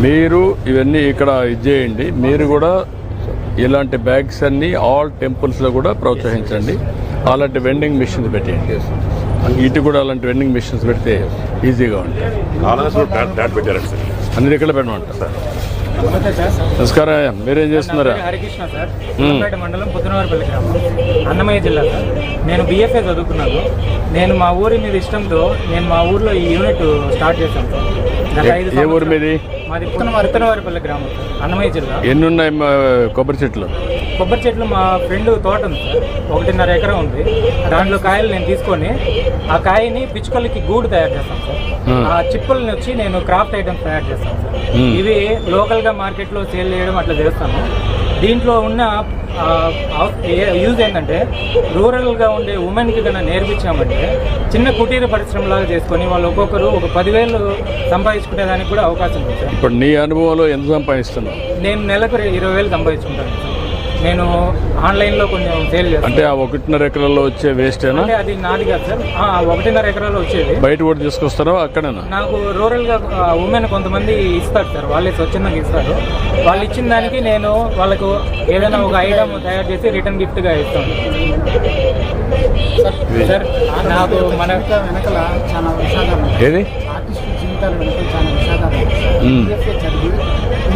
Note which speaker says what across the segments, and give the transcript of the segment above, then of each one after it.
Speaker 1: మీరు ఇవన్నీ ఇక్కడ ఇచ్చేయండి. మీరు కూడా ఇలాంటి బ్యాగ్స్ అన్నీ ఆల్ టెంపుల్స్లో కూడా ప్రోత్సహించండి. అలాంటి వెండింగ్ మిషన్స్ పెట్టేయండి. ఇటు కూడా అలాంటి వెండింగ్ మిషన్స్ పెడితే ఈజీగా ఉంటాయి. అన్ని దగ్గర పెట్టమంటారు సార్. నమస్కారం, మీరేం చేస్తున్నారా?
Speaker 2: హరికృష్ణ సార్, కొత్తపేట మండలం పుత్తనవారిపల్లి గ్రామం, అన్నమయ్య జిల్లా సార్. నేను BFA చదువుకున్నాను. నేను మా ఊరి మీద ఇష్టంతో నేను మా ఊర్లో ఈ యూనిట్ స్టార్ట్ చేశాను సార్.
Speaker 1: ఏ ఊరు మీది?
Speaker 2: మాది పుత్తనవారిపల్లి గ్రామం సార్, అన్నమయ్య జిల్లా.
Speaker 1: ఎన్ని ఉన్నాయి కొబ్బరి చెట్లు?
Speaker 2: కొబ్బరి చెట్లు మా ఫ్రెండ్ తోట ఉంది సార్, 1.5 ఎకరం ఉంది. దాంట్లో కాయలు నేను తీసుకొని ఆ కాయని పిచ్చుకలకి గూడు తయారు చేస్తాను సార్. ఆ చిప్పుల్ని వచ్చి నేను క్రాఫ్ట్ ఐటమ్స్ తయారు చేస్తాను సార్. ఇవి లోకల్గా మార్కెట్లో సేల్ చేయడం అట్లా చేస్తాను. దీంట్లో ఉన్న యూజ్ ఏంటంటే రూరల్గా ఉండే ఉమెన్కి కన్నా నేర్పించామంటే చిన్న కుటీర పరిశ్రమలాగా చేసుకొని వాళ్ళు ఒక్కొక్కరు ఒక 10,000 సంపాదించుకునే దానికి కూడా అవకాశం ఉంది సార్.
Speaker 1: ఇప్పుడు నీ అనుభవంలో ఎంత సంపాదిస్తున్నావు?
Speaker 2: నేను నెలకు 20,000 సంపాదించుకుంటాను సార్. నేను ఆన్లైన్లో కొంచెం సేల్ చేస్తాను.
Speaker 1: అంటే ఆ 1.5 ఎకరాల్లో వచ్చే వేస్టేనా?
Speaker 2: అంటే అది నాది కాదు సార్, 1.5 ఎకరాలు వచ్చేది.
Speaker 1: బయట కూడా తీసుకొస్తారా అక్కడేనా?
Speaker 2: నాకు రూరల్గా ఉమెన్ కొంతమంది ఇస్తారు సార్, వాళ్ళే స్వచ్ఛందంగా ఇస్తారు. వాళ్ళు ఇచ్చిన దానికి నేను వాళ్ళకు ఏదైనా ఒక ఐటమ్ తయారు చేసి రిటర్న్ గిఫ్ట్గా ఇస్తాను సార్. నాకు మన
Speaker 3: వెనకల చాలా విషాదాలు,
Speaker 1: ఏది
Speaker 3: ఆర్టిస్టుల జీవితాలు వెనకాల చాలా విషాదాలు చదివి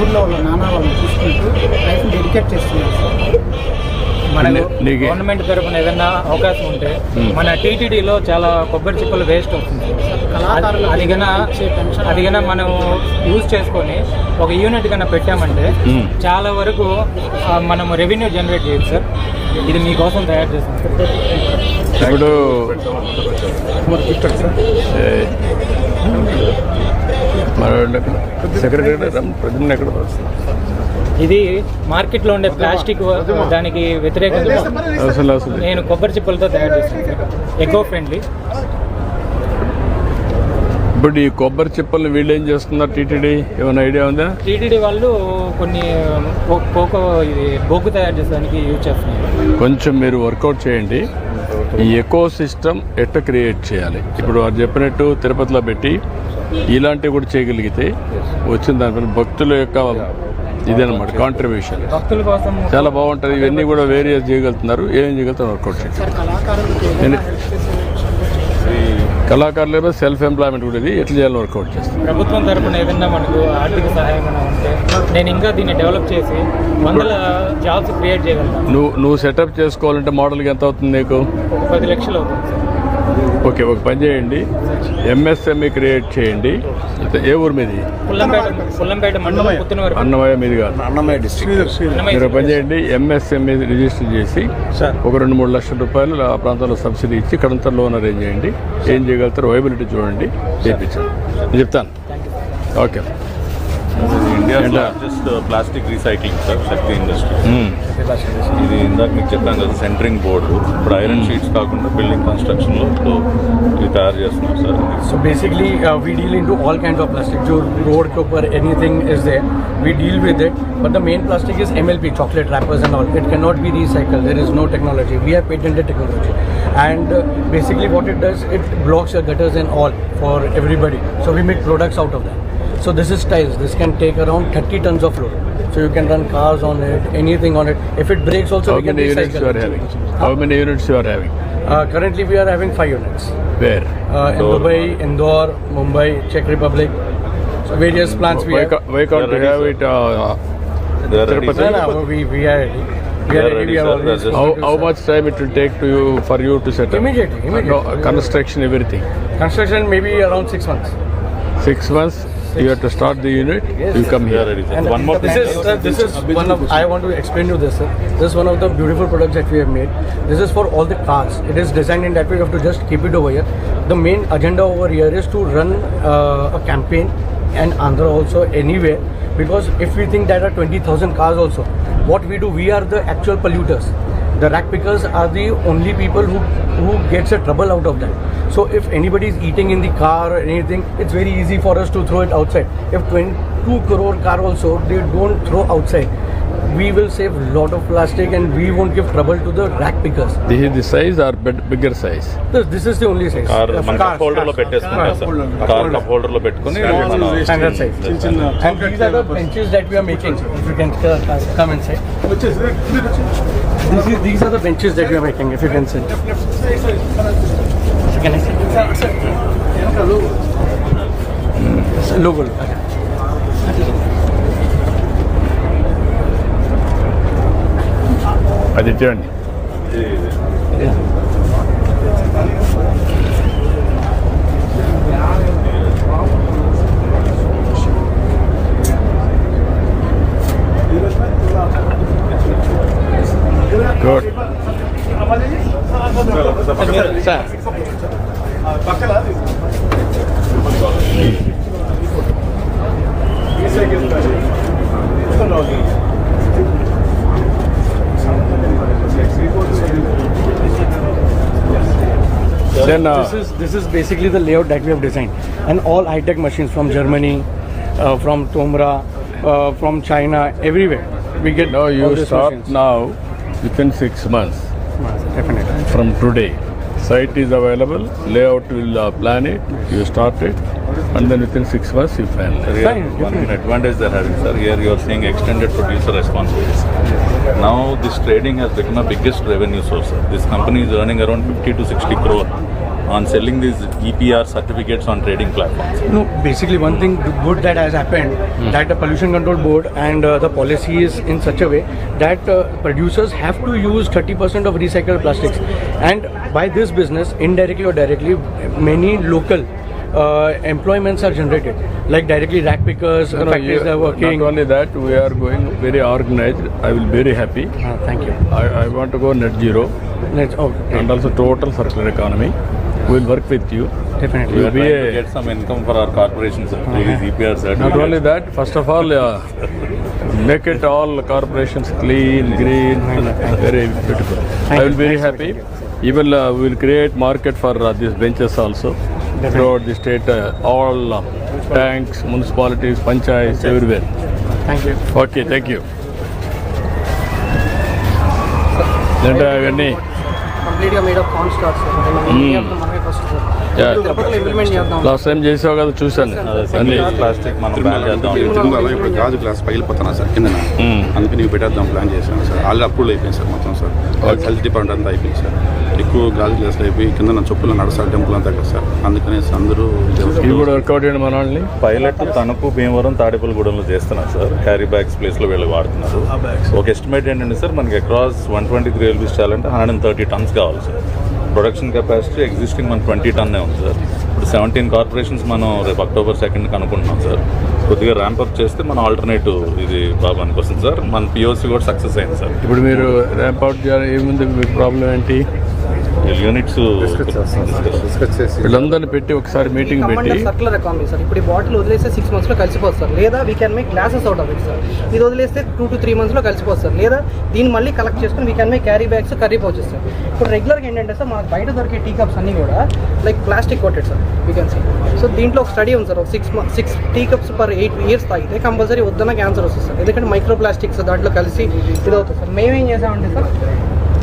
Speaker 3: ఊళ్ళో వాళ్ళ నాన్న వాళ్ళని చూసుకుంటూ లైఫ్ డెడికేట్ చేస్తున్నారు సార్.
Speaker 2: మనకు గవర్నమెంట్ తరఫున ఏదైనా అవకాశం ఉంటే మన TTDలో చాలా కొబ్బరి చిప్పలు వేస్ట్ అవుతుంది. అది కన్నా మనం యూజ్ చేసుకొని ఒక యూనిట్ కన్నా పెట్టామంటే చాలా వరకు మనం రెవెన్యూ జనరేట్ చేయొచ్చు సార్. ఇది మీకోసం తయారు చేస్తాం సార్.
Speaker 1: ఇప్పుడు సెక్రటరీ ఎక్కడ?
Speaker 2: ఇది మార్కెట్లో ఉండే ప్లాస్టిక్ దానికి వ్యతిరేకంగా నేను కొబ్బరి చిప్పలతో తయారు చేస్తాను సార్. Eco friendly.
Speaker 1: ఇప్పుడు ఈ కొబ్బరి చిప్పల్ని వీళ్ళు ఏం చేస్తున్నారు? TTD ఏమైనా ఐడియా ఉందా?
Speaker 2: TTD వాళ్ళు కొన్ని ఇది బొగ్గు తయారు చేసేదానికి యూజ్ చేస్తున్నారు.
Speaker 1: కొంచెం మీరు వర్కౌట్ చేయండి. ఈ ఎకో సిస్టమ్ ఎట్లా క్రియేట్ చేయాలి? ఇప్పుడు వారు చెప్పినట్టు తిరుపతిలో పెట్టి ఇలాంటివి కూడా చేయగలిగితే వచ్చిన దానిపైన భక్తుల యొక్క ఇదేనమాట కాంట్రిబ్యూషన్
Speaker 2: భక్తుల కోసం
Speaker 1: చాలా బాగుంటుంది. ఇవన్నీ కూడా వేరియస్ చేయగలుగుతున్నారు. ఏం చేయగలుగుతారు వర్కౌట్ చేయండి. కళాకారులు సెల్ఫ్ ఎంప్లాయ్మెంట్ కూడా ఇది ఎట్లా చేయాలని వర్కౌట్ చేస్తారు.
Speaker 2: ప్రభుత్వం తరఫున ఏదన్నా మనకు ఆర్థిక సహాయం ఉంటే నేను ఇంకా దీన్ని డెవలప్ చేసి 100 జాబ్స్ క్రియేట్ చేయగలుగుతాను.
Speaker 1: నువ్వు సెటప్ చేసుకోవాలంటే మోడల్కి ఎంత అవుతుంది నీకు?
Speaker 2: 10 లక్షలు అవుతుంది సార్.
Speaker 1: ఓకే, ఒక పని చేయండి, MSME క్రియేట్ చేయండి. ఏ ఊరు మీది?
Speaker 2: పుల్లంపేట మండలం పుత్తనవారి.
Speaker 1: అన్నమయ్య మీది కాదు, అన్నమయ్య డిస్ట్రిక్ట్. మీరు పని చేయండి, MSME రిజిస్టర్ చేసి ఒక 2-3 లక్షల రూపాయలు ఆ ప్రాంతంలో సబ్సిడీ ఇచ్చి ఇక్కడంతా లోన్ అరేంజ్ చేయండి. ఏం చేయగలుగుతారు వైబిలిటీ చూడండి, చేయించండి. నేను చెప్తాను. Okay.
Speaker 4: India largest plastic recycling sir Shakti industry. ఇది ఇందాక మీకు చెప్పాను కదా, సెంటరింగ్ బోర్డు. ఇప్పుడు ఐరన్ షీట్స్ కాకుండా బిల్డింగ్ కన్స్ట్రక్షన్లో ఇప్పుడు ఇది తయారు చేస్తున్నాం sir.
Speaker 5: So basically we deal into all kinds of plastic. जो road के ऊपर anything is there, we deal with it. But the main plastic is MLP, chocolate wrappers and all. It cannot be recycled. There is no technology. We have patented technology. And basically what it does, it blocks your gutters and all for everybody. So we make products out of that. So this is tiles. This can take around 30 tons of load. So you can run cars on it, anything on it. If it breaks also, we can recycle.
Speaker 1: How many units you are having?
Speaker 5: Currently we are having 5 units.
Speaker 1: Where?
Speaker 5: In Dubai, Indore, Mumbai, Czech Republic. So various plants we have.
Speaker 1: Why can't you have it?
Speaker 4: They are ready,
Speaker 5: No,
Speaker 4: sir.
Speaker 5: no, we are ready.
Speaker 4: We are ready, sir.
Speaker 1: How much time it will take for you to set up?
Speaker 5: Immediately.
Speaker 1: No, construction, everything.
Speaker 5: Construction maybe around 6 months.
Speaker 1: 6 months. You have to start the unit. You come
Speaker 4: We are
Speaker 1: here.
Speaker 4: ready, sir.
Speaker 5: And
Speaker 4: One more thing.
Speaker 5: this is one of. I want to explain you this, sir. This is one of the beautiful products that we have made. This is for all the cars. It is designed in that way. You have to just keep it over here. The main agenda over here is to run a campaign and Andhra also anywhere, because if we think there are 20,000 cars also, what we do, we are the actual polluters. The rack pickers are the only people who gets a trouble out of that. So if anybody is eating in the car or anything, it's very easy for us to throw it outside. If 22 crore car also, they don't throw outside. we will save a lot of plastic and we won't give trouble to the rack pickers.
Speaker 1: This is the size or bigger size?
Speaker 5: This is the only size.
Speaker 4: Car మన cup holder లో పెట్టేసుకుంటాం sir. Car cup holder లో పెట్టుకుని మనం
Speaker 5: Standard size. And these are the benches that we are making. If you can come inside. These are the benches that we are making. If you can see. Can I see? Logo.
Speaker 1: అది చూడండి. Good. Sir then
Speaker 5: this is basically the layout that we have designed, and all high-tech machines from Germany, from Tomra, from China, everywhere we get.
Speaker 1: now you
Speaker 5: all these
Speaker 1: start
Speaker 5: machines.
Speaker 1: now within 6 months
Speaker 5: Definitely.
Speaker 1: from today. Site is available, layout will plan it, you start it, and then within 6 months you finalize.
Speaker 5: Fine,
Speaker 4: one advantage they're having, sir. Here you are seeing extended producer responsibilities. Now this trading has become a biggest revenue source, sir. This company is earning around 50 to 60 crore on selling these EPR certificates on trading platforms.
Speaker 5: No, basically one thing good that has happened, that the pollution control board and the policy is in such a way that producers have to use 30% of recycled plastics, and by this business, indirectly or directly, many local employments are generated, like directly rack pickers, factories are working.
Speaker 1: Not only that, we are going very organized. I will be very happy.
Speaker 5: Thank you.
Speaker 1: I want to go net zero and also total circular economy. We will work with you.
Speaker 5: Definitely.
Speaker 4: We
Speaker 1: Will
Speaker 4: are
Speaker 1: be
Speaker 4: trying to
Speaker 1: a,
Speaker 4: get some income for our corporations, sir, through these EPR certificates.
Speaker 1: not only that, first of all, make it all corporations clean, green, very beautiful. I will be very happy. Even we will create market for these benches also throughout the state. All tanks, municipalities, panchayats, everywhere.
Speaker 5: Thank you.
Speaker 1: Okay, thank you. Then ఇవన్నీ
Speaker 3: కంప్లీట్గా made of can stars మనమే first implement చేద్దాం.
Speaker 1: Last time చేసావు కదా, చూశాను అన్ని.
Speaker 4: Plastic మనం ban చేద్దాం.
Speaker 6: అలాగే ఇప్పుడు గాజు గ్లాస్ పగిలిపోతున్నా సార్ కింద, అందుకని ఇవి పెట్టేద్దాం ప్లాన్ చేశాను సార్. ఆల్రెడీ అప్రూవల్ అయిపోయింది సార్ మొత్తం సార్. హెల్త్ డిపార్ట్మెంట్ అంతా అయిపోయింది సార్. ఎక్కువ గాజు గ్లాసులు అయిపోయి కింద నా చెప్పులు నడసాలి టెంపుల్ అంతా కదా సార్. అందుకని అందరూ
Speaker 1: ఇవి కూడా వర్కౌట్ చేయండి మన వాళ్ళని.
Speaker 4: పైలట్ తణుకు, భీమవరం, తాడేపల్లిగూడెంలో చేస్తున్నారు సార్. క్యారీ బ్యాగ్స్ ప్లేస్లో వీళ్ళు వాడుతున్నారు. ఒక ఎస్టిమేట్ ఏంటంటే సార్, మనకి అక్రాస్ 123 రైల్వేస్ చేయాలంటే 130 టన్స్ కావాలి సార్. ప్రొడక్షన్ కెపాసిటీ ఎగ్జిస్టింగ్ మన 20 టన్నే ఉంది సార్. ఇప్పుడు 17 కార్పొరేషన్స్ మనం రేపు October 2nd అనుకుంటున్నాం సార్. కొద్దిగా ర్యాంప్అప్ చేస్తే మన ఆల్టర్నేటివ్ ఇది బాగా వస్తుంది సార్. మన POC కూడా సక్సెస్ అయింది సార్.
Speaker 1: ఇప్పుడు మీరు ర్యాంప్ అవుట్ చేయాలి, ఏముంది మీ ప్రాబ్లం ఏంటి?
Speaker 4: యూనిట్స్
Speaker 1: వీళ్ళందరినీ పెట్టి ఒకసారి మీటింగ్ పెట్టి
Speaker 3: సర్కులర్ ఎకానమీ సార్. ఇప్పుడు ఈ బాటిల్ వదిలేస్తే 6 months లో కలిసిపోతుంది సార్. లేదా we can make glasses out of it sir. ఇది వదిలేస్తే 2 to 3 months లో కలిసిపోతుంది సార్. లేదా దీన్ని మళ్ళీ కలెక్ట్ చేసుకుని we can make carry bags, curry pouches sir. ఇప్పుడు రెగ్యులర్గా ఏంటంటే సార్, మనకు బయట దొరికే టీ కప్స్ అన్నీ కూడా like plastic coated sir, we can see. So దీంట్లో ఒక స్టడీ ఉంది సార్. ఒక 6 టీ కప్స్ per 8 years తాగితే కంపల్సరీ వద్దన్న క్యాన్సర్ వస్తుంది సార్. ఎందుకంటే మైక్రో ప్లాస్టిక్స్ దాంట్లో కలిసి ఇది అవుతుంది సార్. మేమేం చేసామంటే సార్,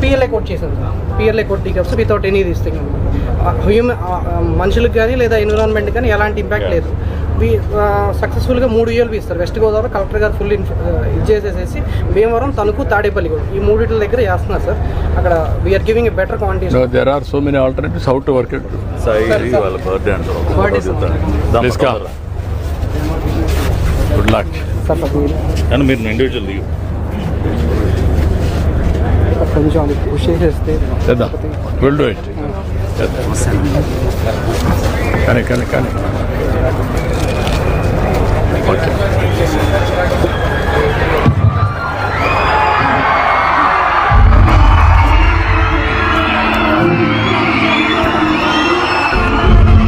Speaker 3: PLA కోట్ చేసాం sir. PLA coat tea cups without any this thing. మనుషులకు కానీ లేదా ఎన్విరాన్మెంట్ కానీ ఎలాంటి ఇంపాక్ట్ లేదు. సక్సెస్ఫుల్గా 3 ULB ఇస్తారు. వెస్ట్ గోదావరి కలెక్టర్ గారు ఫుల్ ఇది చేసేసేసి భీమవరం, తణుకు, తాడేపల్లి కూడా ఈ 3 దగ్గర చేస్తున్నారు సార్. అక్కడ we are giving a better quantity.
Speaker 1: There are so many alternatives how to work it.
Speaker 4: Sai వాళ్ళ birthday
Speaker 1: Please come. Good luck.
Speaker 4: కానీ మీరు ఇండివిజువల్ లీవ్
Speaker 3: కొంచెం అది పుష్ చేసేస్తే
Speaker 1: చేద్దాం. Will do it. కానీ ఓకే.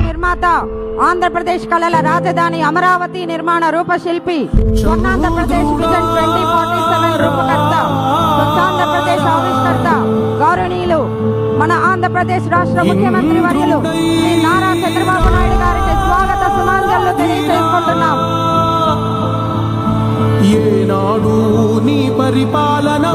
Speaker 7: నిర్మాత, ఆంధ్రప్రదేశ్ కళల రాజధాని అమరావతి నిర్మాణ రూపశిల్పి, స్వర్ణాంధ్రప్రదేశ్ విజన్ 2047 రూపకర్త, స్వచ్ఛాంధ్రప్రదేశ్ ఆవిష్కర్త, గౌరవనీయులు మన ఆంధ్రప్రదేశ్ రాష్ట్ర ముఖ్యమంత్రి వర్యులు శ్రీ నారా చంద్రబాబు నాయుడు గారికి స్వాగత సుమాంజలు తెలియజేసుకుంటున్నాం.
Speaker 8: ఏనాడు నీ పరిపాలన